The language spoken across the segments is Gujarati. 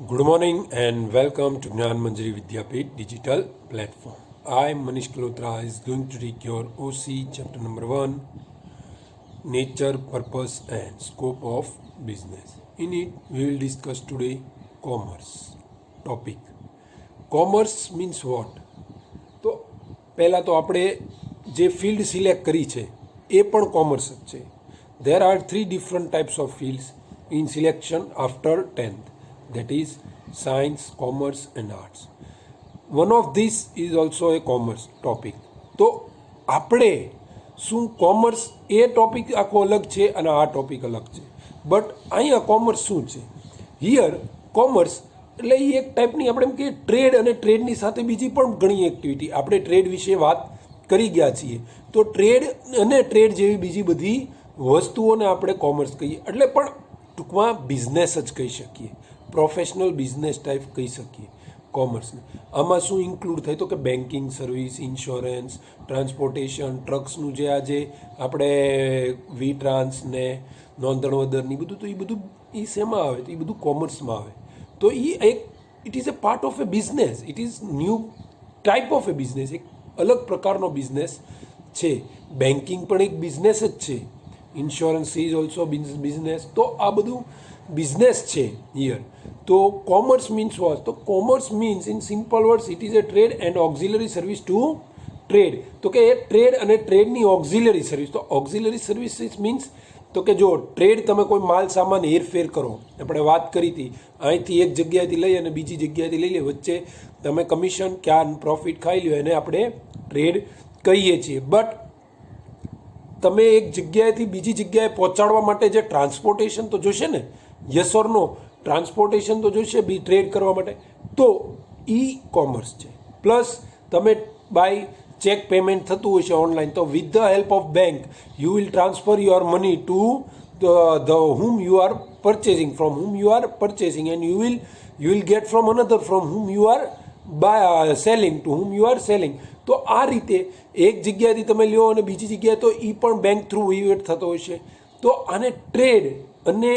Good morning and welcome to Gnan Manjari Vidyapeeth digital platform. I, Manish Kalotra, is going to take your OC chapter number 1, Nature, Purpose and Scope of Business. In it, we will discuss today commerce topic. Commerce means what? તો પહેલાં તો આપણે જે ફિલ્ડ સિલેક્ટ કરી છે એ પણ કોમર્સ જ છે. There are 3 different types of fields in selection after 10th. That is science, commerce and arts. One of these is also a commerce topic. તો આપણે શું કોમર્સ એ ટોપિક આખો અલગ છે અને આ ટોપિક અલગ છે, બટ અહીંયા કોમર્સ શું છે? હિયર કોમર્સ એટલે એ એક ટાઈપની આપણે એમ કે ટ્રેડ અને ટ્રેડની સાથે બીજી પણ ઘણી એક્ટિવિટી, આપણે ટ્રેડ વિશે વાત કરી ગયા છીએ, તો ટ્રેડ અને ટ્રેડ જેવી બીજી બધી વસ્તુઓને આપણે કોમર્સ કહીએ, એટલે પણ ટૂંકમાં બિઝનેસ જ કહી શકીએ, પ્રોફેશનલ બિઝનેસ ટાઈપ કહી શકીએ કોમર્સને. આમાં શું ઇન્ક્લુડ થાય તો કે બેન્કિંગ સર્વિસ, ઇન્સ્યોરન્સ, ટ્રાન્સપોર્ટેશન, ટ્રક્સનું જે આજે આપણે વી ટ્રાન્સ ને નોંધણ વદરની બધું, તો એ બધું એ શેમાં આવે? તો એ બધું કોમર્સમાં આવે. તો એ એક it is a part of A business, it is new type of A business, એક અલગ પ્રકારનો બિઝનેસ છે. બેન્કિંગ પણ એક બિઝનેસ જ છે, ઇન્સ્યોરન્સ ઇઝ ઓલ્સો બિઝનેસ. તો આ બધું બિઝનેસ છે હિયર. તો કોમર્સ મીન્સ વોટ? તો commerce means in simple words it is a trade and auxiliary service to trade. તો કે એ ટ્રેડ અને ટ્રેડની ઓક્ઝિલરી સર્વિસ. તો ઓક્ઝિલરી સર્વિસીસ મીન્સ તો કે જો ટ્રેડ તમે કોઈ માલ સામાન હેરફેર કરો, આપણે વાત કરી હતી અહીંથી એક જગ્યાએથી લઈ અને બીજી જગ્યાએથી લઈ લે, વચ્ચે તમે કમિશન ક્યાં પ્રોફિટ ખાઈ લ્યો, એને આપણે ટ્રેડ કહીએ છીએ. બટ તમે એક જગ્યાએથી બીજી જગ્યાએ પહોંચાડવા માટે જે ટ્રાન્સપોર્ટેશન તો જોશે ને, યસ ઓર નો? ટ્રાન્સપોર્ટેશન તો જોઈશે બી ટ્રેડ કરવા માટે, તો ઈ કોમર્સ છે. પ્લસ તમે બાય ચેક પેમેન્ટ થતું હોય છે ઓનલાઈન, તો with the help of bank you will transfer your money to the whom you are purchasing, from whom you are purchasing, and you will get from another from whom you are selling, to whom you are selling. તો આ રીતે એક જગ્યાએથી તમે લ્યો અને બીજી જગ્યાએ, તો એ પણ બેંક થ્રુ વહીવટ થતો હોય છે. તો આને ટ્રેડ અને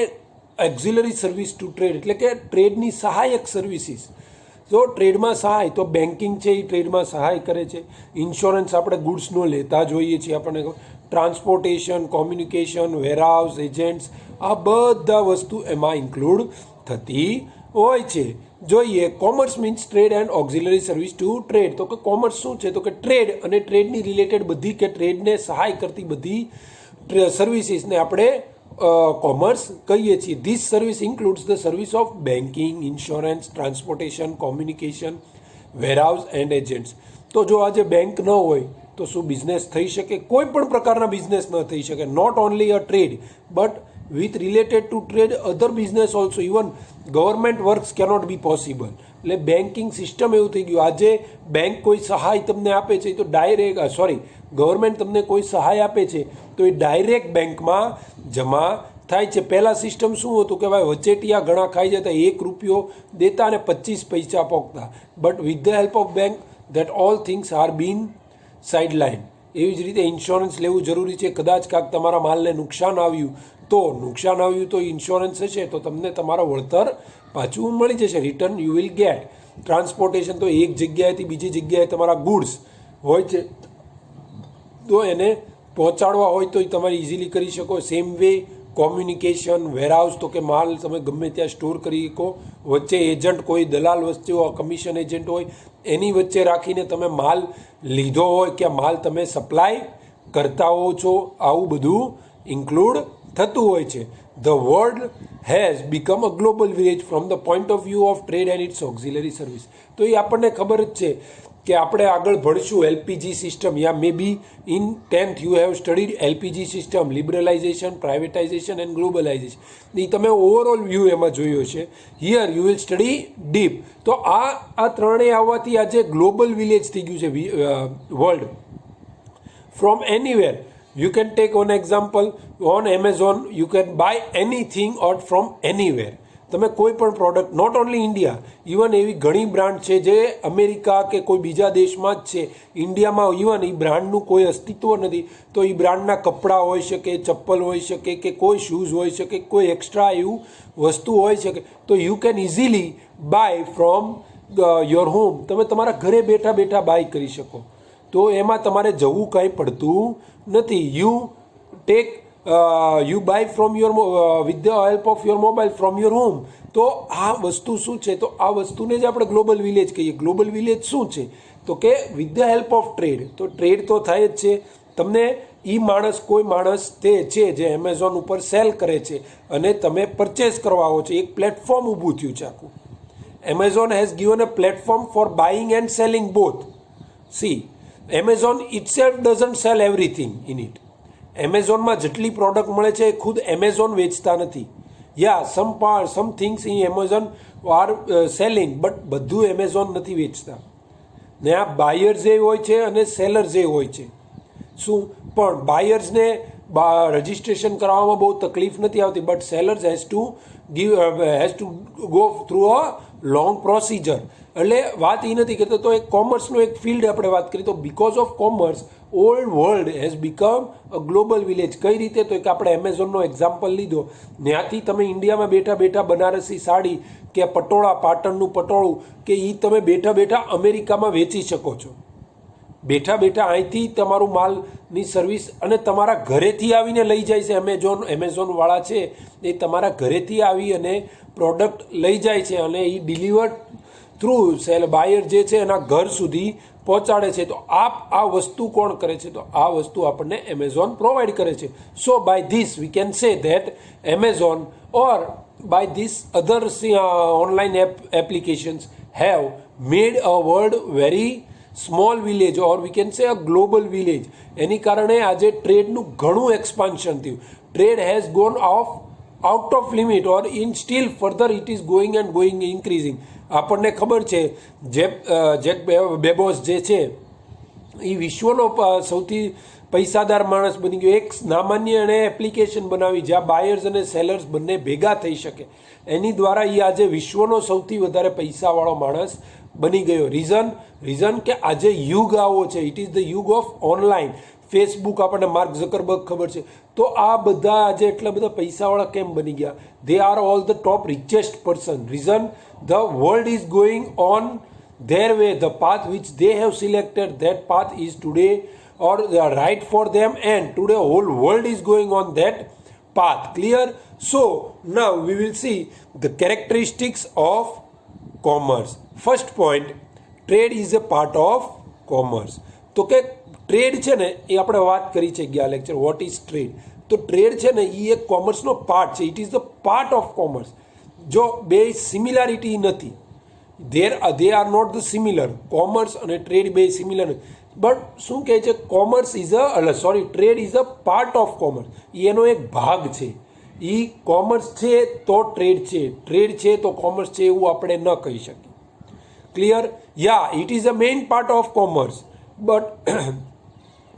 એક્ઝિલરી સર્વિસ ટુ ટ્રેડ, એટલે કે ટ્રેડની સહાયક સર્વિસીસ. તો ટ્રેડમાં સહાય, તો બેન્કિંગ છે એ ટ્રેડમાં સહાય કરે છે. ઇન્સ્યોરન્સ આપણે ગુડ્સનો લેતા જોઈએ છીએ, આપણને ટ્રાન્સપોર્ટેશન, કોમ્યુનિકેશન, વેરહાઉસ, એજન્ટ્સ, આ બધા વસ્તુ એમાં ઇન્ક્લુડ થતી હોય છે. જોઈએ commerce means trade and auxiliary service to trade. તો કે કોમર્સ શું છે? તો કે ટ્રેડ અને ટ્રેડની રિલેટેડ બધી કે ટ્રેડને સહાય કરતી બધી સર્વિસીસને આપણે કોમર્સ કહીએ છીએ. This service includes the service of banking, insurance, transportation, communication, warehouse and agents. તો જો આજે બેંક ન હોય તો શું બિઝનેસ થઈ શકે? કોઈ પણ પ્રકારના બિઝનેસ ન થઈ શકે. Not only a trade but with related to trade other business also, even government works cannot be possible. એટલે બેન્કિંગ સિસ્ટમ એવું થઈ ગયું, આજે બેંક કોઈ સહાય તમને આપે છે તો ડાયરેક્ટ ગવર્મેન્ટ તમને કોઈ સહાય આપે છે તો એ ડાયરેક્ટ બેંકમાં જમા થાય છે. પહેલાં સિસ્ટમ શું હતું કે ભાઈ વચેટિયા ઘણા ખાઈ જતા, 1 રૂપિયો દેતા અને 25 પૈસા પોકતા. But with the help of bank that all things are been sideline. એવી જ રીતે ઇન્સ્યોરન્સ લેવું જરૂરી છે. કદાચ કાંક તમારા માલને નુકસાન આવ્યું તો ઇન્સ્યોરન્સ હશે તો તમને તમારો વળતર પાછું મળી જશે, return you will get. Transportation, તો એક જગ્યાએથી બીજી જગ્યાએ તમારા ગુડ્સ હોય છે તો એને પહોંચાડવા હોય તો તમારે ઇઝીલી કરી શકો. સેમ વે કોમ્યુનિકેશન, વેરહાઉસ, તો કે માલ તમે ગમે ત્યાં સ્ટોર કરી શકો. વચ્ચે એજન્ટ, કોઈ દલાલ વચ્ચે કમિશન એજન્ટ હોય, એની વચ્ચે રાખીને તમે માલ લીધો હોય કે માલ તમે સપ્લાય કરતા હો છો, આવું બધું ઇન્ક્લુડ થતું હોય છે. The world has become a global village from the point of view of trade and its auxiliary service. તો એ આપણને ખબર જ છે કે આપણે આગળ ભણશું LPG system, yeah may be in 10th you have studied LPG system, liberalisation, privatisation and globalisation. એ તમે ઓવરઓલ વ્યૂ એમાં જોયો છે. Here you will study deep. તો આ ત્રણેય આવવાથી આજે ગ્લોબલ વિલેજ થઈ ગયું છે world. From anywhere you can take one example, on Amazon you can buy anything or from anywhere. તમે કોઈ પણ product, not only India, even એવી ઘણી બ્રાન્ડ છે જે અમેરિકા કે કોઈ બીજા દેશમાં જ છે, ઇન્ડિયામાં ઇવન એ બ્રાન્ડનું કોઈ અસ્તિત્વ નથી, તો એ બ્રાન્ડના કપડાં હોઈ શકે, ચપ્પલ હોઈ શકે, કે કોઈ શૂઝ હોઈ શકે, કોઈ એક્સ્ટ્રા એવું વસ્તુ હોઈ શકે, તો you can easily buy from your home. તમે તમારા ઘરે બેઠા બેઠા બાય કરી શકો. તો એમાં તમારે જવું કાંઈ પડતું નથી. You buy from your with the help of your mobile from your home. તો આ વસ્તુ શું છે? તો આ વસ્તુને જ આપણે ગ્લોબલ વિલેજ કહીએ. ગ્લોબલ વિલેજ શું છે? તો કે with the help of trade. તો ટ્રેડ તો થાય જ છે. તમને કોઈ માણસ તે છે જે એમેઝોન ઉપર સેલ કરે છે અને તમે પરચેસ કરવા આવો છો, એક પ્લેટફોર્મ ઊભું થયું છે આખું. Amazon has given a platform for buying and selling both. See, Amazon itself doesn't sell everything in it. એમેઝોનમાં જેટલી પ્રોડક્ટ મળે છે એ ખુદ એમેઝોન વેચતા નથી. Yeah some things in Amazon are selling, but બધું એમેઝોન નથી વેચતા. ને આ બાયર્સ એ હોય છે અને સેલર્સ એ હોય છે. શું? પણ બાયર્સને રજિસ્ટ્રેશન કરાવવામાં બહુ તકલીફ નથી આવતી, but sellers has to go through a long procedure. એટલે વાત એ નથી કહેતો. તો એક કોમર્સનો એક ફિલ્ડ આપણે વાત કરીએ તો because of commerce old world has become a global village. કઈ રીતે? તો એક આપણે એમેઝોનનો એક્ઝામ્પલ લીધો. ત્યાંથી તમે ઇન્ડિયામાં બેઠા બેઠા બનારસી સાડી કે પટોળા, પાટણનું પટોળું કે એ તમે બેઠા બેઠા અમેરિકામાં વેચી શકો છો. બેઠા બેઠા અહીંથી તમારું માલની સર્વિસ અને તમારા ઘરેથી આવીને લઈ જાય છે. એમેઝોનવાળા છે એ તમારા ઘરેથી આવી અને પ્રોડક્ટ લઈ જાય છે અને એ ડિલિવર્ડ થ્રુ બાયર જે છે એના ઘર સુધી પહોંચાડે છે. તો આ વસ્તુ કોણ કરે છે? તો આ વસ્તુ આપણને એમેઝોન પ્રોવાઈડ કરે છે. So by this we can say that Amazon or by this other online applications have made a world very small village or we can say a global village. એની કારણે આજે ટ્રેડનું ઘણું એક્સપાન્શન થયું. Trade has gone out of limit or in still further it is going and going increasing. આપણને ખબર છે જેક બેબોસ જે છે એ વિશ્વનો સૌથી પૈસાદાર માણસ બની ગયો. એક સામાન્ય એણે એપ્લિકેશન બનાવી જ્યાં બાયર્સ અને સેલર્સ બંને ભેગા થઈ શકે. એની દ્વારા એ આજે વિશ્વનો સૌથી વધારે પૈસાવાળો માણસ બની ગયો. રીઝન કે આજે યુગ આવો છે. ઇટ ઇઝ ધ યુગ ઓફ ઓનલાઈન. ફેસબુક આપણને માર્ક ઝકરબર્ગ ખબર છે. તો આ બધા આજે એટલા બધા પૈસાવાળા કેમ બની ગયા? They are all the top richest person. Reason, the world is going on their way. The path which they have selected, that path is today or right for them, and today whole world is going on that path. Clear? So now we will see the characteristics of commerce. First point, trade is a part of commerce. તો કે ટ્રેડ છે ને એ આપણે વાત કરી છે ગયા લેક્ચર. What is trade? તો ટ્રેડ છે ને એ એક કોમર્સનો પાર્ટ છે. It is the part of commerce. જો બે સિમિલારિટી નથી, they are not the similar. Commerce અને ટ્રેડ બે સિમિલર નથી. બટ શું કહે છે? Commerce trade is a part of commerce. એનો એક ભાગ છે. એ કોમર્સ છે તો ટ્રેડ છે, ટ્રેડ છે તો કોમર્સ છે એવું આપણે ન કહી શકીએ. Clear? Yeah, it is a main part of commerce, but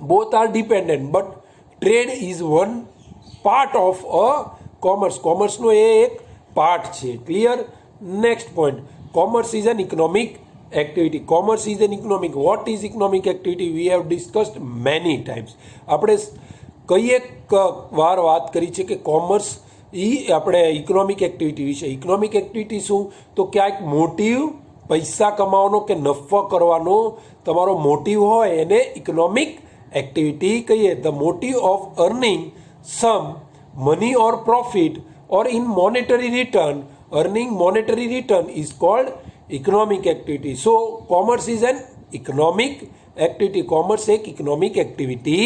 both are dependent. But trade is one part of a commerce. કોમર્સનો એ એક પાર્ટ છે. Clear? Next point, commerce is an economic activity. Commerce is an economic. What is economic activity? We have discussed many times. આપણે કઈ એક વાર વાત કરી છે કે કોમર્સ આપણે ઇકોનોમિક એક્ટિવિટી વિશે. ઇકોનોમિક એક્ટિવિટી શું? તો ક્યાંક મોટિવ પૈસા કમાવાનો કે નફો કરવાનો તમારો મોટિવ હોય એને ઇકોનોમિક એક્ટિવિટી કહીએ. The motive of earning some money or profit or in monetary return, earning monetary return is called economic activity. So commerce is an economic activity. Commerce એક economic activity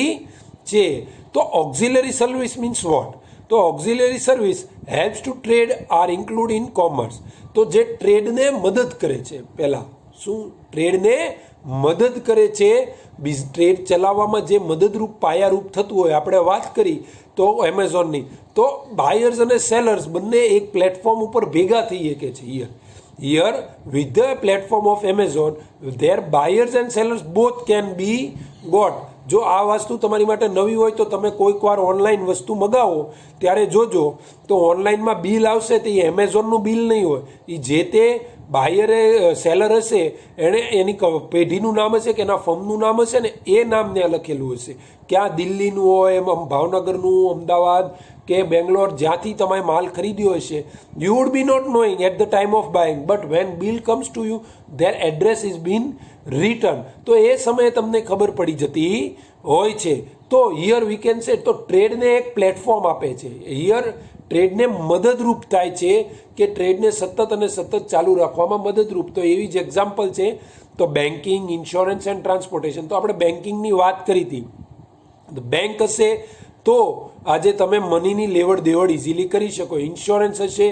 છે. તો auxiliary service means what? તો auxiliary service helps to trade are included in commerce. તો જે ટ્રેડને મદદ કરે છે, પહેલા શું? ટ્રેડને મદદ કરે છે. ટ્રેડ ચલાવવામાં જે મદદરૂપ પાયારૂપ થતું હોય, આપણે વાત કરી તો એમેઝોનની, તો બાયર્સ અને સેલર્સ બંને એક પ્લેટફોર્મ ઉપર ભેગા થઈ શકે છે. Here, with the platform of Amazon, their buyers and sellers both can be got. જો આ વસ્તુ તમારી માટે નવી હોય તો તમે કોઈક વાર ઓનલાઈન વસ્તુ મગાવો ત્યારે જોજો તો ઓનલાઈનમાં બિલ આવશે તો એ એમેઝોનનું બિલ નહીં હોય, એ જે તે બાયરે સેલર હશે એણે એની પેઢીનું નામ હશે કે એના ફર્મનું નામ હશે ને એ નામ ત્યાં લખેલું હશે. ક્યાં દિલ્હીનું હોય, ભાવનગરનું, અમદાવાદ કે બેંગ્લોર, જ્યાંથી તમે માલ ખરીદ્યો હશે, you would be not knowing at the time of buying, but when bill comes to you their address is been return. તો એ સમયે તમને ખબર પડી જતી હોય છે. તો હિયર વી કેન સે, તો ટ્રેડને એક પ્લેટફોર્મ આપે છે. હિયર ટ્રેડને મદદરૂપ થાય છે કે ટ્રેડને સતત અને સતત ચાલુ રાખવામાં મદદરૂપ. તો એવી જ એક્ઝામ્પલ છે. તો બેન્કિંગ, ઇન્સ્યોરન્સ એન્ડ ટ્રાન્સપોર્ટેશન. તો આપણે બેન્કિંગની વાત કરી હતી. બેંક હશે તો આજે તમે મનીની લેવડ દેવડ ઇઝીલી કરી શકો. ઇન્સ્યોરન્સ હશે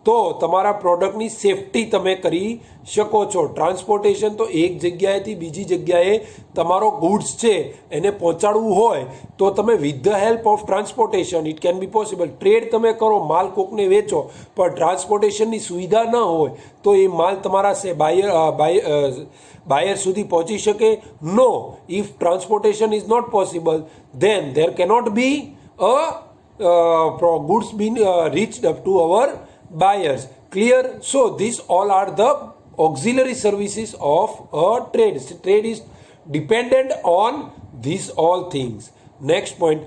તો તમારા પ્રોડક્ટની સેફટી તમે કરી શકો છો. ટ્રાન્સપોર્ટેશન તો એક જગ્યાએથી બીજી જગ્યાએ તમારો ગુડ્સ છે એને પહોંચાડવું હોય તો તમે with the help of transportation it can be possible. Trade તમે કરો, માલ કોકને વેચો, પણ ટ્રાન્સપોર્ટેશનની સુવિધા ન હોય તો એ માલ તમારા બાયર સુધી પહોંચી શકે? No. If transportation is not possible then there cannot be a goods being reached up to our buyers. Clear? So these all are the auxiliary services of a trade. Trade is dependent on these all things. Next point,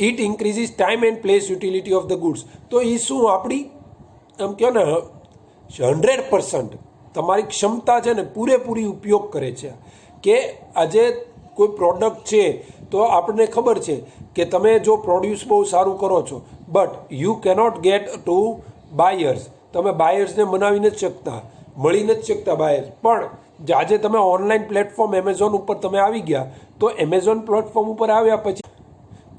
it increases time and place utility of the goods. તો એ શું આપણી આમ કહો ને 100% તમારી ક્ષમતા છે ને પૂરેપૂરી ઉપયોગ કરે છે. કે આજે કોઈ પ્રોડક્ટ છે તો આપણને ખબર છે કે તમે જો પ્રોડ્યુસ બહુ સારું કરો છો, but you cannot get to buyers. તમે બાયર્સને મનાવી નથી શકતા, મળી નથી શકતા બાયર્સ. પણ આજે તમે ઓનલાઈન પ્લેટફોર્મ એમેઝોન ઉપર તમે આવી ગયા તો એમેઝોન પ્લેટફોર્મ ઉપર આવ્યા પછી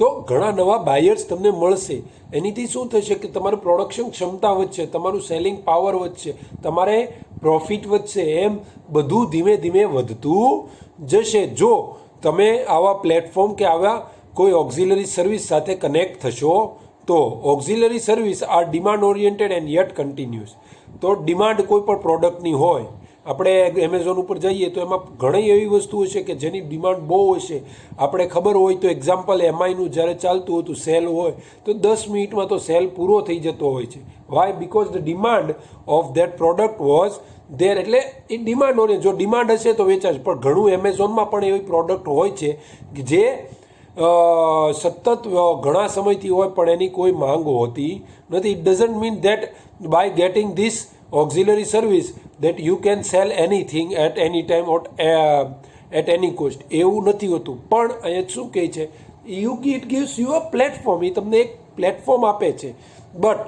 તો ઘણા નવા બાયર્સ તમને મળશે. એનીથી શું થશે કે તમારું પ્રોડક્શન ક્ષમતા વધશે, તમારું સેલિંગ પાવર વધશે, તમારે પ્રોફિટ વધશે. એમ બધું ધીમે ધીમે વધતું જશે જો તમે આવા પ્લેટફોર્મ કે આવા કોઈ ઓક્ઝિલરી સર્વિસ સાથે કનેક્ટ થશો તો. Auxiliary service are demand oriented and yet continuous. તો ડિમાન્ડ કોઈ પણ પ્રોડક્ટની હોય, આપણે એમેઝોન ઉપર જઈએ તો એમાં ઘણી એવી વસ્તુઓ છે કે જેની ડિમાન્ડ બહુ હશે. આપણે ખબર હોય તો એક્ઝામ્પલ એમઆઈનું જ્યારે ચાલતું હતું સેલ હોય તો 10 મિનિટમાં તો સેલ પૂરો થઈ જતો હોય છે. Why? Because the demand of that product was there. એટલે એ ડિમાન્ડ હોય, જો ડિમાન્ડ હશે તો વેચાશે. પણ ઘણું એમેઝોનમાં પણ એવી પ્રોડક્ટ હોય છે કે જે સતત ઘણા સમયથી હોય પણ એની કોઈ માંગ હોતી નથી. It doesn't mean that by getting this auxiliary service that you can sell anything at any time or at any cost. એવું નથી હોતું. પણ અહીંયા શું કહે છે, it gives you a platform. એ તમને એક પ્લેટફોર્મ આપે છે, બટ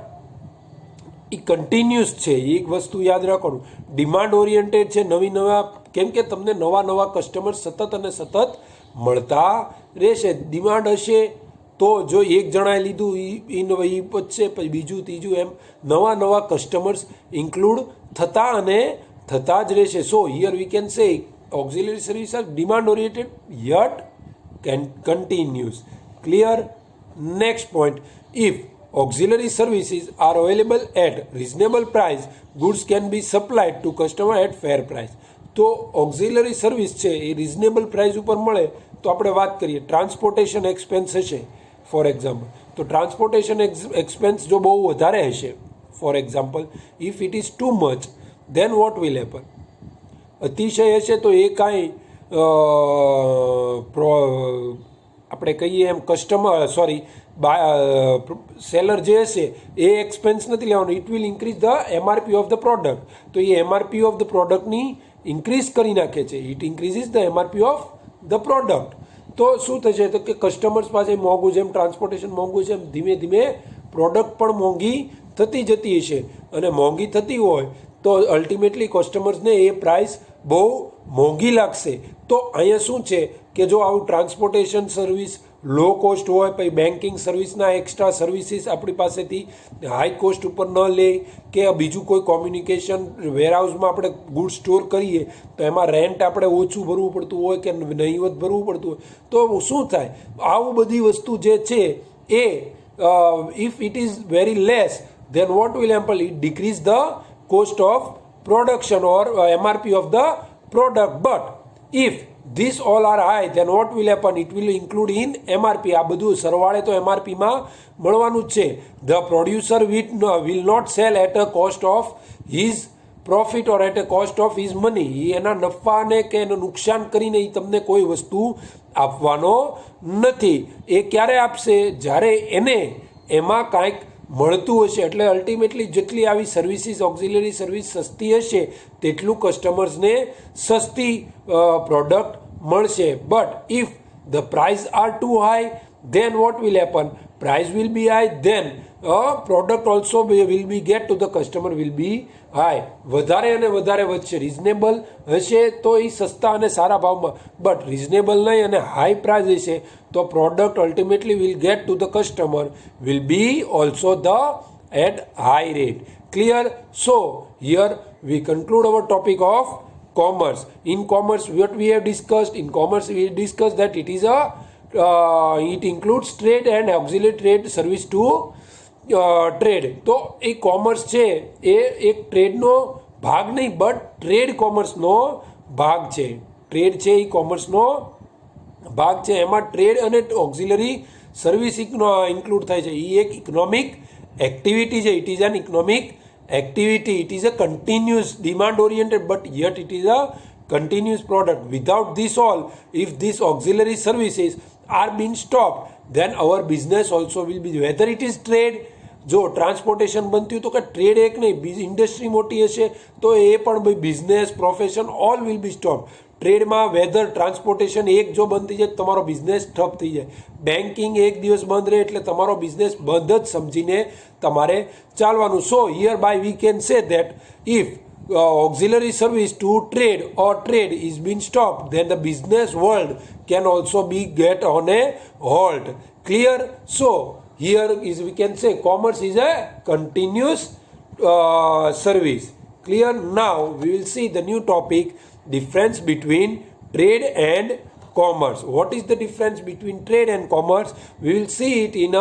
એ કન્ટિન્યુઅસ છે. એક વસ્તુ યાદ રાખવાનું, ડિમાન્ડ ઓરિએન્ટેડ છે. નવા કેમ કે તમને નવા કસ્ટમર સતત અને સતત મળતા રહેશે. ડિમાન્ડ હશે તો જો એક જણાએ લીધું એ પચશે, પછી બીજું ત્રીજું, એમ નવા કસ્ટમર્સ ઇન્ક્લુડ થતા અને થતા જ રહેશે. So here we can say auxiliary service are demand oriented yet continuous. Clear? Next point, if auxiliary services are available at reasonable price, goods can be supplied to customer at fair price. તો ઓક્ઝિલરી સર્વિસ છે એ રિઝનેબલ પ્રાઇસ ઉપર મળે તો આપણે વાત કરીએ. ટ્રાન્સપોર્ટેશન એક્સપેન્સ હશે ફોર એક્ઝામ્પલ, તો ટ્રાન્સપોર્ટેશન એક્સપેન્સ જો બહુ વધારે હશે, for example if it is too much, then what will happen? અતિશય હશે તો એ કાંઈ આપણે કહીએ એમ સેલર જે હશે એ એક્સપેન્સ નથી લેવાનું. It will increase the MRP of the product. તો એ એમઆરપી ઓફ ધ પ્રોડક્ટની ઇન્ક્રીઝ કરી નાખે છે. It increases the MRP of the product. તો શું થશે તો કે કસ્ટમર્સ પાસે મોંઘું, જેમ ટ્રાન્સપોર્ટેશન મોંઘું છે એમ ધીમે ધીમે પ્રોડક્ટ પણ મોંઘી થતી જતી હશે. અને મોંઘી થતી હોય તો અલ્ટિમેટલી કસ્ટમર્સને એ પ્રાઇસ બહુ મોંઘી લાગશે. તો અહીંયા શું છે કે જો આવું ટ્રાન્સપોર્ટેશન સર્વિસ લો કોસ્ટ હોય, પછી બેન્કિંગ સર્વિસના એક્સ્ટ્રા સર્વિસીસ આપણી પાસેથી હાઈ કોસ્ટ ઉપર ન લે, કે બીજું કોઈ કોમ્યુનિકેશન વેરહાઉસમાં આપણે ગુડ સ્ટોર કરીએ તો એમાં રેન્ટ આપણે ઓછું ભરવું પડતું હોય કે નહીવત ભરવું પડતું હોય, તો શું થાય? આવું બધી વસ્તુ જે છે એ if it is very less, then what will happen? It decrease the cost of production or MRP of the product. But if these all are high, then what will happen? It will include in MRP. આ બધું સરવાળે તો MRP માં મળવાનું જ છે. The producer will not sell at a cost of his profit or at a cost of his money. એના નફાને કે એનું નુકસાન કરીને એ તમને કોઈ વસ્તુ આપવાનો નથી. એ ક્યારે આપશે? જ્યારે એને એમાં કાંઈક મળતું હશે. એટલે અલ્ટિમેટલી જેટલી આવી સર્વિસીસ ઓક્ઝિલરી સર્વિસ સસ્તી હશે તેટલું કસ્ટમર્સને સસ્તી પ્રોડક્ટ મળશે. But if the price are too high, then what will happen? Price will be high, then product also will be get to the customer will be high. વધારે અને વધારે વધશે. રિઝનેબલ હશે તો એ સસ્તા અને સારા ભાવમાં, બટ રિઝનેબલ નહીં અને હાઈ પ્રાઇસ હશે તો product ultimately will get to the customer will be also the at high rate. Clear? So here we conclude our topic of commerce. In commerce, what we have discussed? In commerce, we discussed that it is it includes trade and auxiliary trade service to trade. તો એ કોમર્સ છે એ એક ટ્રેડનો ભાગ નહીં, બટ ટ્રેડ કોમર્સનો ભાગ છે. ટ્રેડ છે એ કોમર્સનો ભાગ છે. એમાં ટ્રેડ અને ઓક્ઝિલરી સર્વિસ ઇન્ક્લુડ થાય છે. એ એક ઇકોનોમિક એક્ટિવિટી છે. It is an economic activity. It is a continuous demand oriented, but yet it is a continuous product. Without this all, if these auxiliary services are being stopped, then our business also will be, whether it is trade, જો ટ્રાન્સપોર્ટેશન બનતું તો કે ટ્રેડ એક નહીં, ઇન્ડસ્ટ્રી મોટી હશે તો એ પણ ભાઈ business profession all will be stop. ટ્રેડમાં વેધર ટ્રાન્સપોર્ટેશન એક જો બંધ થઈ જાય તમારો બિઝનેસ ઠપ થઈ જાય. બેન્કિંગ એક દિવસ બંધ રહે એટલે તમારો બિઝનેસ બંધ જ સમજીને તમારે ચાલવાનું. So here by we can say that if auxiliary service to trade or trade is being stopped, then the business world can also be get on a halt. Clear? So here is we can say commerce is a continuous service. Clear? Now we will see the new topic, difference between trade and commerce. What is the difference between trade and commerce? We will see it in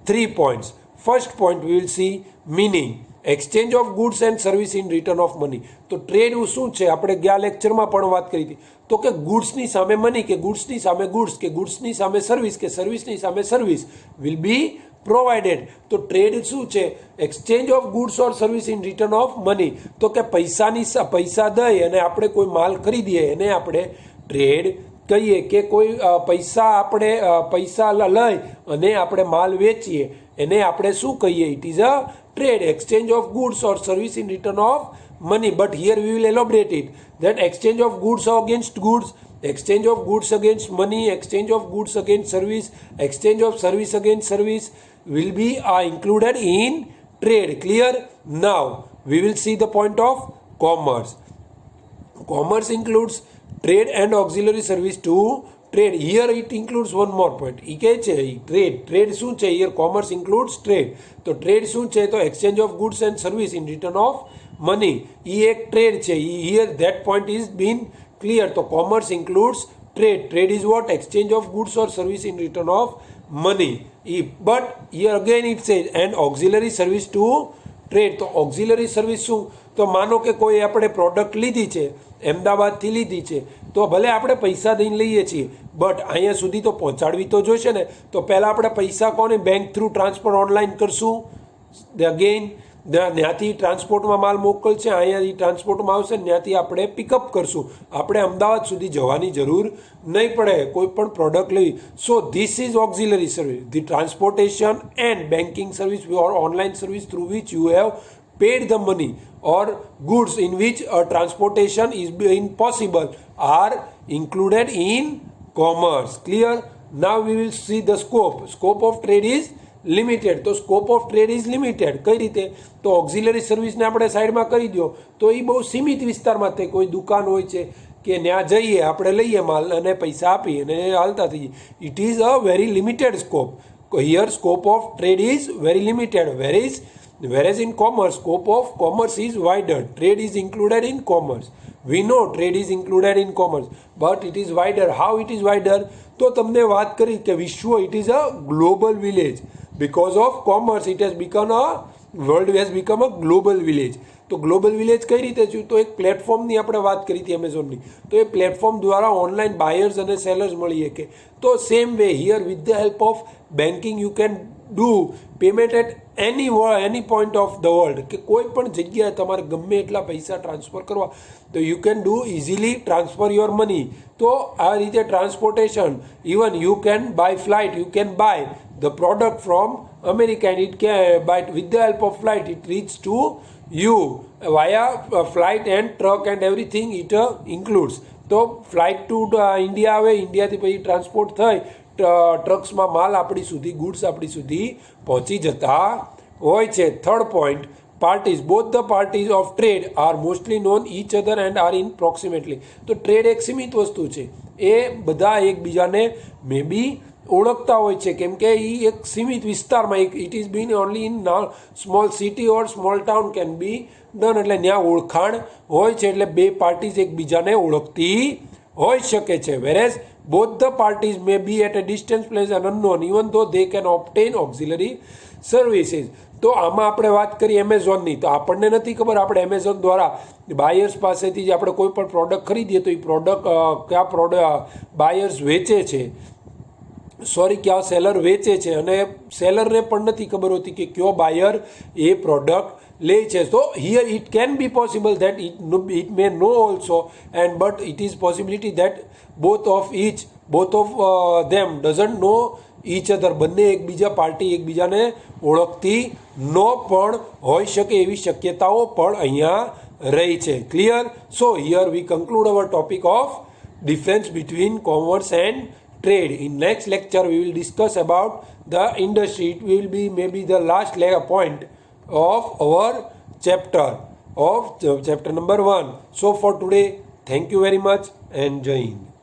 3 points. First point we will see meaning. Exchange of goods and service in return of money. તો ટ્રેડ શું છે? આપણે ગયા લેક્ચરમાં પણ વાત કરી હતી. તો કે ગુડ્સની સામે મની, કે ગુડ્સની સામે ગુડ્સ, કે ગુડ્સની સામે સર્વિસ, કે સર્વિસની સામે સર્વિસ વિલ બી પ્રોવાઇડેડ. તો ટ્રેડ શું છે? Exchange of goods or service in return of money. તો કે પૈસા દઈ અને આપણે કોઈ માલ ખરીદીએ એને આપણે ટ્રેડ કહીએ. કે કોઈ પૈસા લઈ અને આપણે માલ વેચીએ એને આપણે શું કહીએ? It is a trade, exchange of goods or service in return of money. But here we will elaborate it, that exchange of goods against goods, exchange of goods against money, exchange of goods against service, exchange of service against service will be included in trade. Clear? Now we will see the point of commerce. Commerce includes trade and auxiliary service to trade. Here it includes one more point. એ કહે છે ટ્રેડ શું છે? Here commerce includes trade. તો ટ્રેડ શું છે? તો exchange of goods and service in return of money. એ એક ટ્રેડ છે. Here that point is been clear. તો commerce includes trade. Trade is what? Exchange of goods or service in return of money. But here again it says and auxiliary service to trade. તો ઓક્ઝિલરી સર્વિસ શું? તો માનો કે કોઈ આપણે પ્રોડક્ટ લીધી છે, અમદાવાદથી લીધી છે, તો ભલે આપણે પૈસા દઈને લઈએ છીએ, બટ અહીંયા સુધી તો પહોંચાડવી તો જોઈશે ને. તો પહેલાં આપણે પૈસા કોને? બેંક થ્રુ ટ્રાન્સફર ઓનલાઈન કરશું. અગેન ત્યાંથી ટ્રાન્સપોર્ટમાં માલ મોકલશે, અહીંયાથી ટ્રાન્સપોર્ટમાં આવશે, ત્યાંથી આપણે પિકઅપ કરશું. આપણે અમદાવાદ સુધી જવાની જરૂર નહીં પડે કોઈ પણ પ્રોડક્ટ લેવી. So this is auxiliary service, the transportation and banking service or online service through which you have paid the money or goods in which transportation is being possible are included in commerce. Clear? Now we will see the scope of trade is limited. તો scope of trade is limited. કઈ રીતે? તો ઓક્ઝિલરી સર્વિસને આપણે સાઈડમાં કરી દો તો એ બહુ સીમિત વિસ્તારમાં થાય. કોઈ દુકાન હોય છે કે ત્યાં જઈએ આપણે લઈએ માલ અને પૈસા આપી અને હાલતા થઈએ. It is a very limited scope. Here scope of trade is very limited. Whereas in commerce, scope of commerce is wider. Trade is included in commerce. We know trade is included in commerce, but it is wider. How it is wider? તો તમને વાત કરી કે વિશ્વ, it is a global village. Because of commerce, it has become a world has become a global village. તો ગ્લોબલ વિલેજ કઈ રીતે થયું? તો એક પ્લેટફોર્મની આપણે વાત કરી હતી એમેઝોનની. તો એ પ્લેટફોર્મ દ્વારા ઓનલાઈન બાયર્સ અને સેલર્સ મળી શકે. તો same way here with the help of banking you can do payment at any point of the world, કે કોઈ પણ જગ્યાએ તમારે ગમે એટલા પૈસા ટ્રાન્સફર કરવા તો you can do easily transfer your money. તો આ રીતે transportation, even you can by flight, you can by the product from America and it can, by with the help of flight it reaches to you via flight and truck and everything it includes. તો ફ્લાઇટ ટુ ઇન્ડિયા આવે, ઇન્ડિયાથી પછી ટ્રાન્સપોર્ટ થઈ ટ્રક્સમાં માલ આપણી સુધી, ગુડ્સ આપણી સુધી પહોંચી જતા હોય છે. Third point, parties, both the parties of trade are mostly known each other and are in proximately. તો ટ્રેડ એક સીમિત વસ્તુ છે, એ બધા એકબીજાને મે બી ઓળખતા હોય છે, કેમ કે એ એક સીમિત વિસ્તારમાં, it is bin only in small city or small town can be done, એટલે ત્યાં ઓળખાણ હોય છે, એટલે બે પાર્ટીઝ એકબીજાને ઓળખતી હોઈ શકે છે. Whereas both the parties may be at a distance place and unknown even though they can obtain auxiliary services. તો આમાં આપણે વાત કરી એમેઝોનની, તો આપણને નથી ખબર આપણે એમેઝોન દ્વારા બાયર્સ પાસેથી જ આપણે કોઈ પણ પ્રોડક્ટ ખરીદીએ તો એ પ્રોડક્ટ કયા બાયર્સ વેચે છે, કયા સેલર વેચે છે, અને સેલરને પણ નથી ખબર હોતી કે કયો બાયર એ પ્રોડક્ટ લે છે. તો here it can be possible that it may know also and but it is possibility that both of them doesn't know each other, બંને એકબીજા પાર્ટી એકબીજાને ઓળખતી ન પણ હોઈ શકે એવી શક્યતાઓ પણ અહીંયા રહી છે. Clear? So here we conclude our topic of difference between commerce and trade. In next lecture we will discuss about the industry. It will be maybe the last point of our chapter number 1. So for today, thank you very much and Jai Hind.